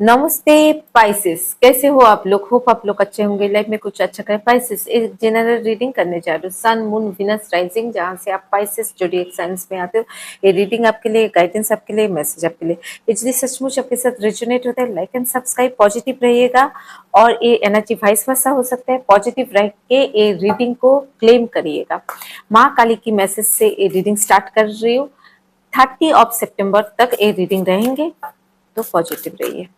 नमस्ते पाइसेस, कैसे हो आप लोग? होप आप लोग अच्छे होंगे, लाइफ में कुछ अच्छा करें। पाइसेस एक जनरल रीडिंग करने जा रहे हो, सन मून विनस राइजिंग, जहां से आप पाइसेस जोडिएक साइंस में आते हो। ये रीडिंग आपके लिए, गाइडेंस आपके लिए, मैसेज आपके लिए। यदि सचमुच आपके साथ रेजोनेट होता है, लाइक एंड सब्सक्राइब, पॉजिटिव रहिएगा। और ये एनर्जी वाइस वर्सा हो सकता है, पॉजिटिव रह के ये रीडिंग को क्लेम करिएगा। माँ काली की मैसेज से ये रीडिंग स्टार्ट कर रही हूँ। 30 सितंबर तक ये रीडिंग रहेंगे, तो पॉजिटिव रहिए।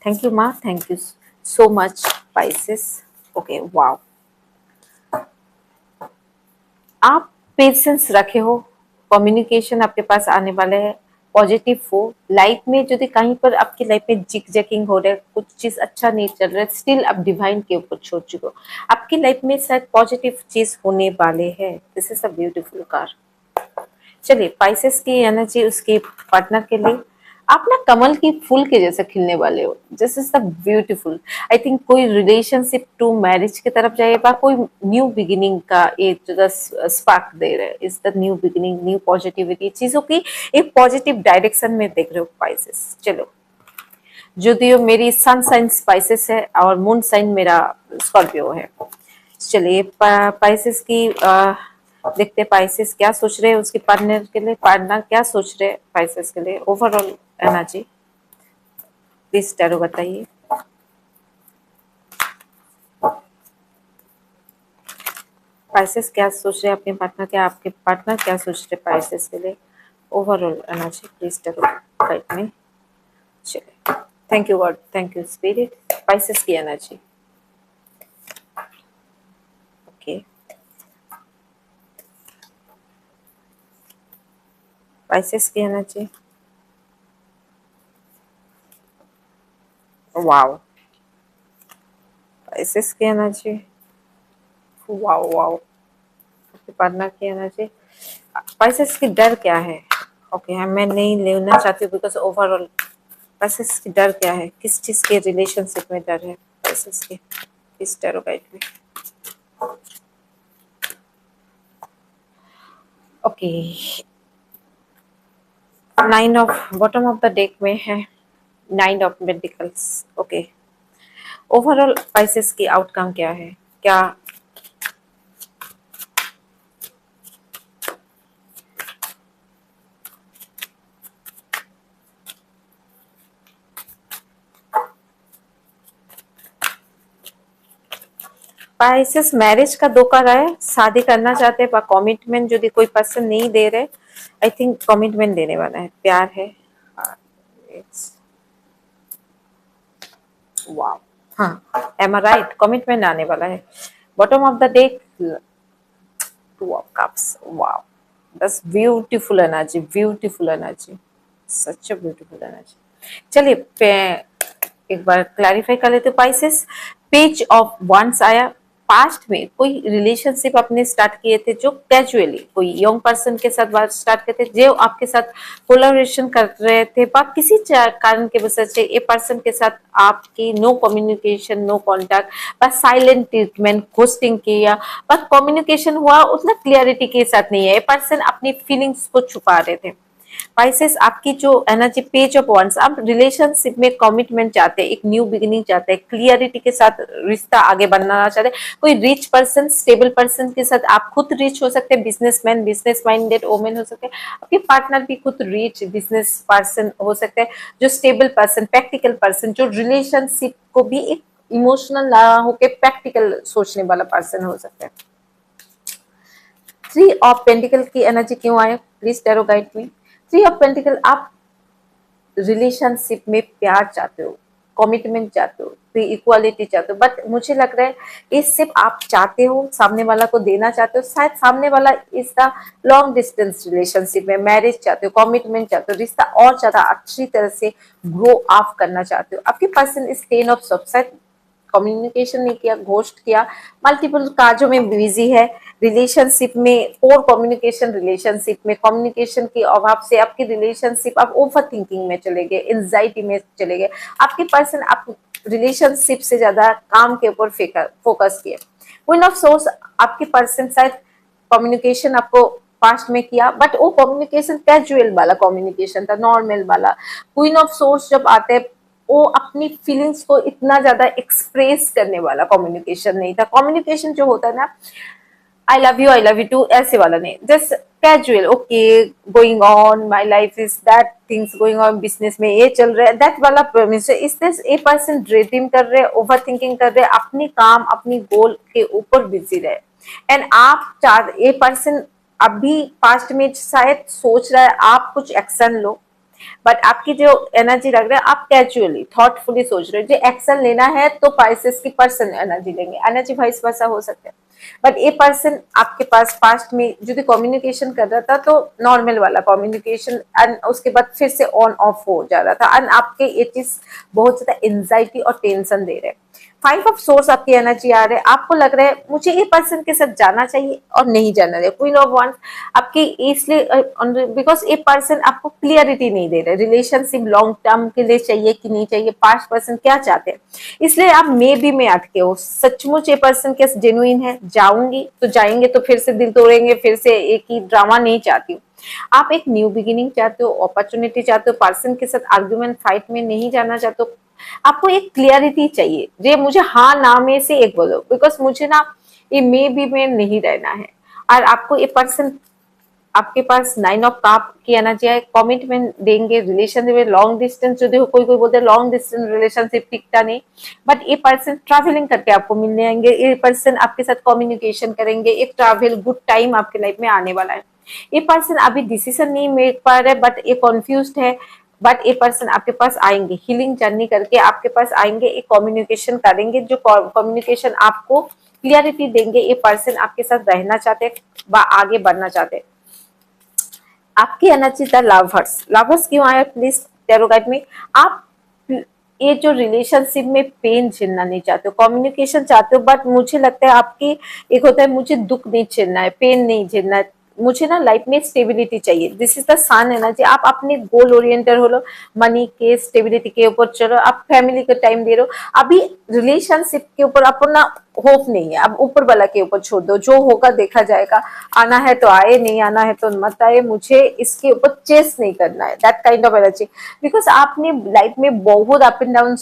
थैंक यू माँ, thank you so much Pisces. Okay, wow, आप पेशेंस रखे हो, कम्युनिकेशन आपके पास आने वाले है, पॉजिटिव हो। लाइफ में यदि कहीं पर आपकी लाइफ में जिक जैकिंग हो रहा है, कुछ चीज अच्छा नहीं चल रहा है, स्टिल आप डिवाइन के ऊपर छोड़ चुके हो। आपकी लाइफ में शायद पॉजिटिव चीज होने वाले है। This is a beautiful car. चलिए, पाइसेस की एनर्जी उसके पार्टनर के लिए। आप ना कमल की फूल के जैसे खिलने वाले हो। This is the beautiful. I think कोई रिलेशनशिप टू मैरिज की तरफ जाएगा, कोई न्यू बिगिनिंग का एक स्पार्क दे रहे हैं। Is the new beginning, new positivity, चीजों की एक पॉजिटिव डायरेक्शन में देख रहे हो पाइसेस। चलो, जो मेरी सन साइन स्पाइसेस है और मून साइन मेरा स्कॉर्पियो है। चलिए, पाइसेस की देखते पाइसेस क्या सोच रहे हैं उसके पार्टनर के लिए, पार्टनर क्या सोच रहे हैं पाइसेस के लिए। ओवरऑल एनर्जी प्लीज टैरो बताइए। पाइसेस क्या सोच रहे हैं अपने पार्टनर, क्या आपके पार्टनर क्या सोच रहे हैं पाइसेस के लिए। Overall energy please tarot guide में। चलिए, thank you God, thank you spirit. Pisces की एनर्जी। ओके, पाइसेस की एनर्जी। वाओ, पाइसेस की एनर्जी। वाओ वाओ, आपके पार्टनर की एनर्जी। पाइसेस की डर क्या है? ओके, मैं नहीं लेना चाहती हूँ बिकॉज ओवरऑल पाइसेस की डर क्या है, किस चीज के रिलेशनशिप में डर है पाइसेस के इस टैरो गाइड में। Okay, 9 of bottom of the deck में है 9 of pentacles. Okay, overall Pisces की आउटकम क्या है? क्या पाइसेस मैरिज का धोखा रहा है, शादी करना चाहते हैं पर कमिटमेंट यदि कोई पर्सन नहीं दे रहे। आई थिंक कमिटमेंट देने वाला है, प्यार है। इट्स वाओ, हाँ, एम आई राइट, कमिटमेंट आने वाला है। Bottom of the deck 2 of cups. Wow, बस beautiful energy, beautiful energy, such beautiful energy. चलिए, एक बार क्लैरिफाई कर लेते पाइसेस। पेज ऑफ वंस आया। पास्ट में कोई रिलेशनशिप आपने स्टार्ट किए थे जो कैजुअली कोई यंग पर्सन के साथ बात स्टार्ट करते थे, जो आपके साथ कोलैबोरेशन कर रहे थे, पर किसी कारण के वजह से ये पर्सन के साथ आपकी नो कम्युनिकेशन, नो कॉन्टैक्ट, बस साइलेंट ट्रीटमेंट, घोस्टिंग किया, पर कम्युनिकेशन हुआ उतना क्लियरिटी के साथ नहीं है। ये पर्सन अपनी फीलिंग्स को छुपा रहे थे। पाइसेस, आपकी जो एनर्जी पेज ऑफ वंस, आप रिलेशनशिप में कमिटमेंट चाहते हैं, एक न्यू बिगिनिंग चाहते हैं, क्लियरिटी के साथ रिश्ता आगे बढ़ाना चाहते हैं। कोई रिच पर्सन, स्टेबल पर्सन के साथ आप खुद रिच हो सकते हैं, बिजनेसमैन, बिजनेस माइंडेड वोमेन हो सकते हैं। आपके पार्टनर भी खुद रिच बिजनेस पर्सन हो सकते हैं, जो स्टेबल पर्सन, प्रैक्टिकल पर्सन, जो रिलेशनशिप को भी एक इमोशनल ना होके प्रैक्टिकल सोचने वाला पर्सन हो सकता है। 3 ऑफ पेंटिकल की एनर्जी क्यों आया please tarot guide me. 3 of pentacle, आप रिलेशनशिप में प्यार चाहते हो, कमिटमेंट चाहते हो, इक्वालिटी चाहते हो, बट मुझे लग रहा है ये सिर्फ आप चाहते हो, सामने वाला को देना चाहते हो। शायद सामने वाला इस द लॉन्ग डिस्टेंस रिलेशनशिप में मैरिज चाहते हो, कमिटमेंट चाहते हो, रिश्ता और ज्यादा अच्छी तरह से ग्रो ऑफ करना चाहते हो। आपके पर्सन इस 10 ऑफ शायद कम्युनिकेशन नहीं किया, घोस्ट किया, मल्टीपल काजों में बिजी है। रिलेशनशिप में पोर कम्युनिकेशन, रिलेशनशिप में कम्युनिकेशन के अभाव से आपकी रिलेशनशिप आप ओवर थिंकिंग में चले गए, एंजाइटी में चले गए। आपके पर्सन आप रिलेशनशिप से ज्यादा काम के ऊपर फोकस किए। क्वीन ऑफ सोर्स, आपके पर्सन शायद कम्युनिकेशन आपको पास्ट में किया, बट वो कम्युनिकेशन कैजुअल वाला कम्युनिकेशन था, नॉर्मल वाला। क्वीन ऑफ सोर्स जब आते हैं, वो अपनी फीलिंग्स को इतना ज्यादा एक्सप्रेस करने वाला कम्युनिकेशन नहीं था। कम्युनिकेशन जो होता है ना, आई लव यू टू, ऐसे वाला नहीं, just casual, okay going on, my life is that, things going on, business में ये चल रहा है, दैट वाला प्रॉमिस है। इस दिस ए पर्सन ड्रीम कर रहे, ओवर थिंकिंग कर रहे, अपनी काम अपनी गोल के ऊपर बिजी रहे। एंड आप चाह, ए पर्सन अभी पास्ट में शायद सोच रहा है आप कुछ एक्शन लो, बट आपकी जो एनर्जी लग रहा है आप कैजुअली थॉटफुली सोच रहे हो, जो एक्शन लेना है तो पाइसेस की पर्सन एनर्जी लेंगे, एनर्जी वाइस वर्सा हो सकता है। बट ये पर्सन आपके पास पास्ट में जो कम्युनिकेशन कर रहा था तो नॉर्मल वाला कम्युनिकेशन, एंड उसके बाद फिर से ऑन ऑफ हो जा रहा था, एंड आपके ये चीज बहुत ज्यादा एंजाइटी और टेंशन दे रहे हैं। 5 ऑफ सोर्स आपकी एनर्जी आ रहे हैं, आपको लग रहा है मुझे ये पर्सन के साथ जाना चाहिए और नहीं जाना चाहिए। क्वीन ऑफ वांड्स आपकी इसलिए, बिकॉज ये पर्सन आपको क्लियरिटी नहीं दे रहे, रिलेशनशिप लॉन्ग टर्म के लिए चाहिए कि नहीं चाहिए, पास्ट पर्सन क्या चाहते हैं, इसलिए आप मे बी में अटके हो। सचमुच ये पर्सन के जेन्युइन है, जाऊंगी तो जाएंगे तो फिर से दिल तोड़ेंगे, फिर से एक ही ड्रामा नहीं चाहती हूँ। आप एक न्यू बिगिनिंग चाहते हो, अपॉर्चुनिटी चाहते हो, पर्सन के साथ आर्ग्यूमेंट फाइट में नहीं जाना चाहते हो, आपको एक क्लियरिटी चाहिए, ये मुझे हाँ ना में से एक बोलो, बिकॉज मुझे ना ये मे बी में नहीं रहना है। और आपको ये पर्सन, आपके पास 9 ऑफ कप की एनर्जी है, कमिटमेंट देंगे रिलेशनशिप में। लॉन्ग डिस्टेंस जो देखो, कोई कोई बोलते हैं लॉन्ग डिस्टेंस रिलेशनशिप टिकता नहीं, बट ये पर्सन ट्रैवलिंग करके आपको मिलने आएंगे, ये पर्सन आपके साथ कम्युनिकेशन करेंगे, एक ट्रैवल गुड टाइम आपके लाइफ में आने वाला है। ये पर्सन अभी डिसीजन नहीं मेक पा रहे, बट ये कॉन्फ्यूज है, बट ये पर्सन आपके पास आएंगे, हीलिंग जर्नी करके आपके पास आएंगे, एक कम्युनिकेशन करेंगे, जो कम्युनिकेशन आपको क्लियरिटी देंगे। ये पर्सन आपके साथ रहना चाहते हैं, आगे बढ़ना चाहते हैं। आपकी एनर्जी था लवर्स। लवर्स क्यों आया प्लीज टैरो गाइड में? आप ये जो रिलेशनशिप में पेन झेलना नहीं चाहते हो, कम्युनिकेशन चाहते हो, बट मुझे लगता है आपकी एक होता है मुझे दुख नहीं झेलना है, पेन नहीं झेलना है, मुझे ना लाइफ में स्टेबिलिटी चाहिए। This is the sun energy. आप अपने गोल ओरिएंटेड हो लो, मनी के स्टेबिलिटी के ऊपर चलो, आप फैमिली को टाइम दे रहे हो, अभी रिलेशनशिप के ऊपर अपना होप नहीं है, अब ऊपर वाला के ऊपर छोड़ दो, जो होगा देखा जाएगा, आना है तो आए, नहीं आना है तो मत आए, मुझे इसके ऊपर चेस नहीं करना है, that kind of energy. Because आपने लाइफ में बहुत अप एंड डाउन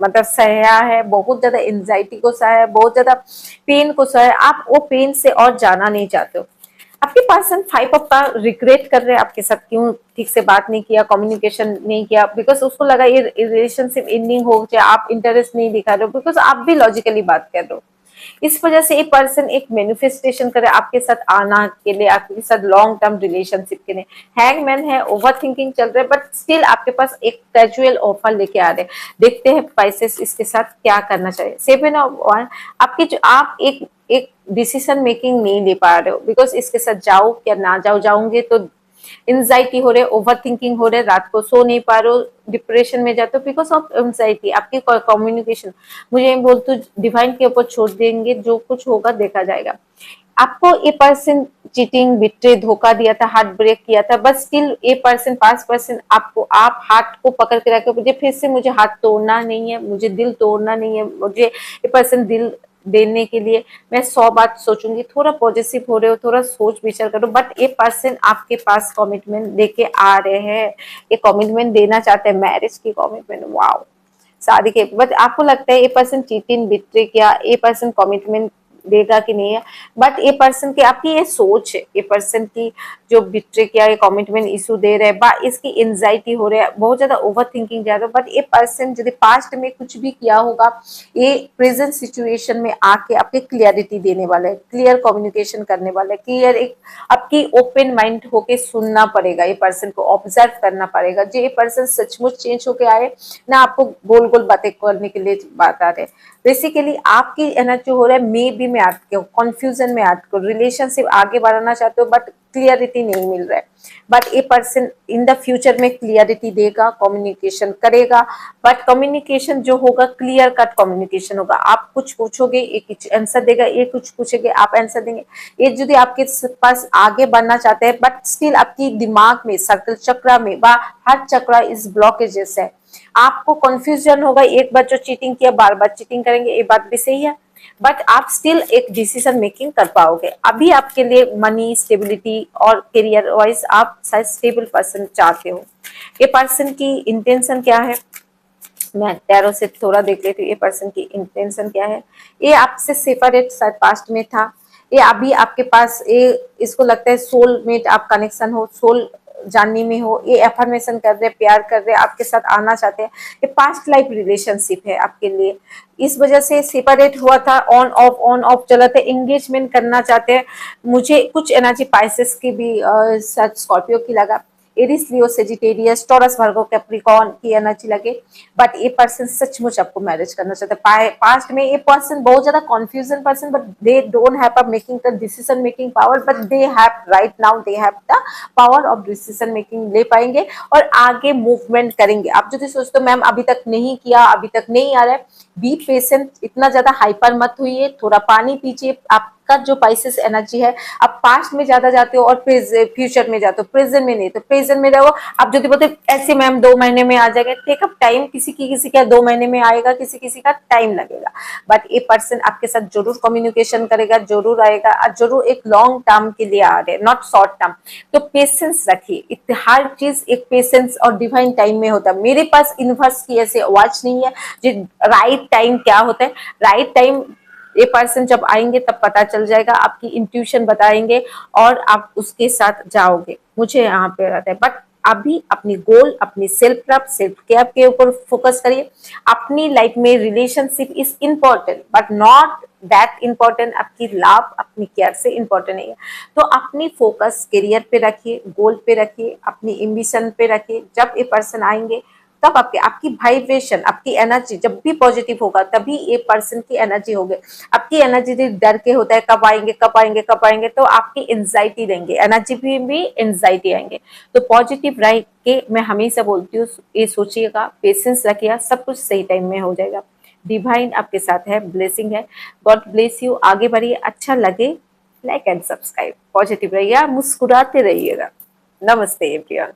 मतलब सहा है, बहुत ज्यादा एंजाइटी को सहा है, बहुत ज्यादा पेन को सहा है, आप वो पेन से और जाना नहीं चाहते हो। आपके पर्सन 5 ऑफ का रिग्रेट कर रहे हैं आपके साथ, क्यों ठीक से बात नहीं किया, कम्युनिकेशन नहीं किया, बिकॉज उसको लगा ये रिलेशनशिप एंडिंग हो जाए, आप इंटरेस्ट नहीं दिखा रहे हो, बिकॉज आप भी लॉजिकली बात कर रहे हो। इस वजह से एक पर्सन एक मैनिफेस्टेशन करे आपके साथ आना के लिए, आपके साथ लॉन्ग टर्म रिलेशनशिप के लिए। हैंगमैन है, ओवर थिंकिंग चल रहा है, बट स्टिल आपके पास एक कैजुअल ऑफर लेके आ रहे हैं। देखते हैं पाइसेस इसके साथ क्या करना चाहिए। 7 ऑफ वन आपकी जो, आप एक डिसीजन मेकिंग नहीं ले पा रहे हो, बिकॉज इसके साथ जाओ क्या ना जाओ, जाऊंगे तो एंजाइटी हो रहे, ओवर थिंकिंग हो रहे, रात को सो नहीं पा रहे हो, डिप्रेशन में जाते हो बिकॉज ऑफ एंजाइटी। आपकी कम्युनिकेशन, मुझे बोलते डिवाइन के ऊपर छोड़ देंगे, जो कुछ होगा देखा जाएगा। आपको ये पर्सन चीटिंग, बिट्रे, धोखा दिया था, हार्ट ब्रेक किया था, बट स्टिल ये पर्सन 5% आपको, आप हार्ट को पकड़ के रखे, मुझे फिर से मुझे हाथ तोड़ना नहीं है, मुझे दिल तोड़ना नहीं है, मुझे ये पर्सन दिल देने के लिए मैं 100 बात सोचूंगी। थोड़ा पॉजिटिव हो रहे हो, थोड़ा सोच विचार करो, बट ये पर्सन आपके पास कमिटमेंट लेके आ रहे हैं, ये कमिटमेंट देना चाहते हैं, मैरिज की कमिटमेंट, वाओ, शादी के। बट आपको लगता है ये पर्सन चीटिंग, बिट्रे किया, ये पर्सन कमिटमेंट देगा कि नहीं है, बट ये पर्सन की, आपकी ये सोच है, ये पर्सन की जो बिट्रे किया, ये कमिटमेंट इशू दे रहे हैं, बा इसकी एंजाइटी हो रहा है, बहुत ज्यादा ओवर थिंकिंग जा रहा है, बट ये पर्सन यदि पास्ट में कुछ भी किया होगा, ये प्रेजेंट सिचुएशन में आके आपके क्लियरिटी देने वाला है, क्लियर कम्युनिकेशन करने वाला है, क्लियर एक आपकी ओपन माइंड होके सुनना पड़ेगा, ये पर्सन को ऑब्जर्व करना पड़ेगा। जो ये पर्सन सचमुच चेंज होके आए ना, आपको गोल गोल बातें करने के लिए बात आ रहे। बेसिकली आपकी एनर्जी हो रहा है मे बी में अटके हो, कंफ्यूजन में अटके हो, रिलेशनशिप आगे बढ़ाना चाहते हो बट क्लियरिटी नहीं मिल रहा है, बट ये पर्सन इन द फ्यूचर में क्लियरिटी देगा, कम्युनिकेशन करेगा, बट कम्युनिकेशन जो होगा क्लियर कट कम्युनिकेशन होगा। आप कुछ पूछोगे, ये कुछ आंसर देगा, ये कुछ पूछेगे, आप आंसर देंगे। ये यदि आपके पास आगे बढ़ना चाहते हैं, बट स्टिल आपकी दिमाग में, सर्कल चक्रा में बा हर चक्रा इस ब्लॉकेजेस है, आपको कंफ्यूजन होगा। एक बार जो चीटिंग किया बार बार चीटिंग करेंगे, ये बात भी सही है, बट आप स्टिल एक डिसीजन मेकिंग कर पाओगे। अभी आपके लिए मनी स्टेबिलिटी और करियर वाइज आप शायद स्टेबल पर्सन चाहते हो। ये पर्सन की इंटेंशन क्या है, मैं टैरो से थोड़ा देख लेती हूँ ये पर्सन की इंटेंशन क्या है। ये आपसे सेपरेट शायद पास्ट में था, ये अभी आपके पास, ये इसको लगता है सोलमेट आप कनेक्शन हो, सोल जानने में हो, ये एफर्मेशन कर रहे, प्यार कर रहे, आपके साथ आना चाहते हैं। ये पास्ट लाइफ रिलेशनशिप है आपके लिए, इस वजह से सेपरेट हुआ था, ऑन ऑफ चला था, एंगेजमेंट करना चाहते हैं। मुझे कुछ एनर्जी पाइसेस की भी शायद स्कॉर्पियो की लगा, Aries Leo Sagittarius Taurus Virgo Capricorn की एनर्जी लगे। बट ये पर्सन सचमुच आपको मैरिज करना चाहता है। पास्ट में ये पर्सन बहुत ज्यादा confusion person, but they don't have a making the decision making power, but they have right now they have the power of decision making, ले पाएंगे और आगे मूवमेंट करेंगे। आप जो सोचते हो मैम अभी तक नहीं किया, अभी तक नहीं आ रहा है, बी पेशेंट, इतना ज्यादा हाइपर मत हुई, थोड़ा पानी पीजिए। आपका जो पाइसेस एनर्जी है, आप पास्ट में ज्यादा जाते हो और फ्यूचर में जाते हो, प्रेजेंट में नहीं, तो प्रेजेंट में रहो। आप जो बोलते ऐसे मैम 2 महीने में आ जाएगा, टेक अप टाइम, किसी का 2 महीने में आएगा, किसी का टाइम लगेगा। बट ये पर्सन आपके साथ जरूर कम्युनिकेशन करेगा, जरूर आएगा और जरूर एक लॉन्ग टर्म के लिए आ रहे, नॉट शॉर्ट टर्म। तो पेशेंस रखिए, हर चीज एक पेशेंस और डिवाइन टाइम में होता है। मेरे पास यूनिवर्स की ऐसे आवाज नहीं है जो राइट टाइम क्या होता है, राइट टाइम ये पर्सन जब आएंगे तब पता चल जाएगा, आपकी इंट्यूशन बताएंगे और आप उसके साथ जाओगे। मुझे यहाँ पे रहता है, बट अभी अपनी गोल, अपनी सेल्फ लव, सेल्फ केयर के ऊपर फोकस करिए। अपनी लाइफ में relationship is important but not that important, आपकी लव अपनी केयर से इम्पोर्टेंट नहीं है। तो अपनी फोकस करियर पे रखिए, गोल पे रखिए, अपनी एम्बिशन पे रखिए। जब ये पर्सन आएंगे तब आपकी वाइब्रेशन, आपकी एनर्जी जब भी पॉजिटिव होगा तभी ये पर्सन की एनर्जी होगी। आपकी एनर्जी डर के होता है, कब आएंगे कब आएंगे कब आएंगे, तो आपकी एंजाइटी देंगे, एनर्जी भी एंजाइटी आएंगे। तो पॉजिटिव रह के मैं हमेशा बोलती हूँ, ये सोचिएगा, पेशेंस रखिएगा, सब कुछ सही टाइम में हो जाएगा। डिवाइन आपके साथ है, ब्लेसिंग है। God bless you. आगे बढ़िए, अच्छा लगे लाइक एंड सब्सक्राइब, पॉजिटिव रहिएगा, मुस्कुराते रहिएगा। नमस्ते एवरीवन।